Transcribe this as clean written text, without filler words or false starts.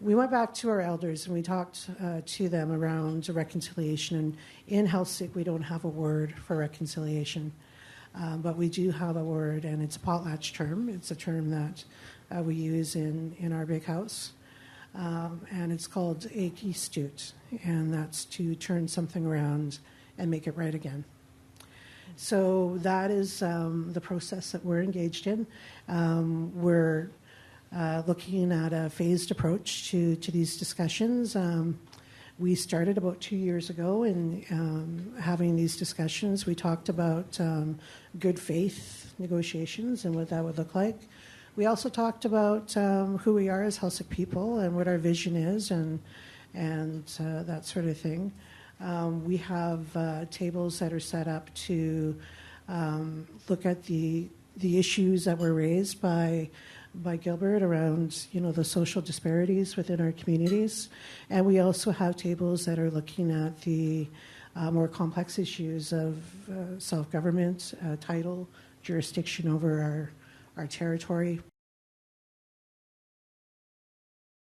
we went back to our elders and we talked to them around reconciliation. And in Heiltsuk, we don't have a word for reconciliation, but we do have a word, and it's a potlatch term. It's a term that we use in our big house, and it's called áwázició, and that's to turn something around and make it right again. So that is the process that we're engaged in. We're looking at a phased approach to these discussions. We started about 2 years ago in having these discussions. We talked about good faith negotiations and what that would look like. We also talked about who we are as Heiltsuk people and what our vision is and that sort of thing. We have tables that are set up to look at the issues that were raised by Gilbert around, the social disparities within our communities. And we also have tables that are looking at the more complex issues of self-government, title, jurisdiction over our territory,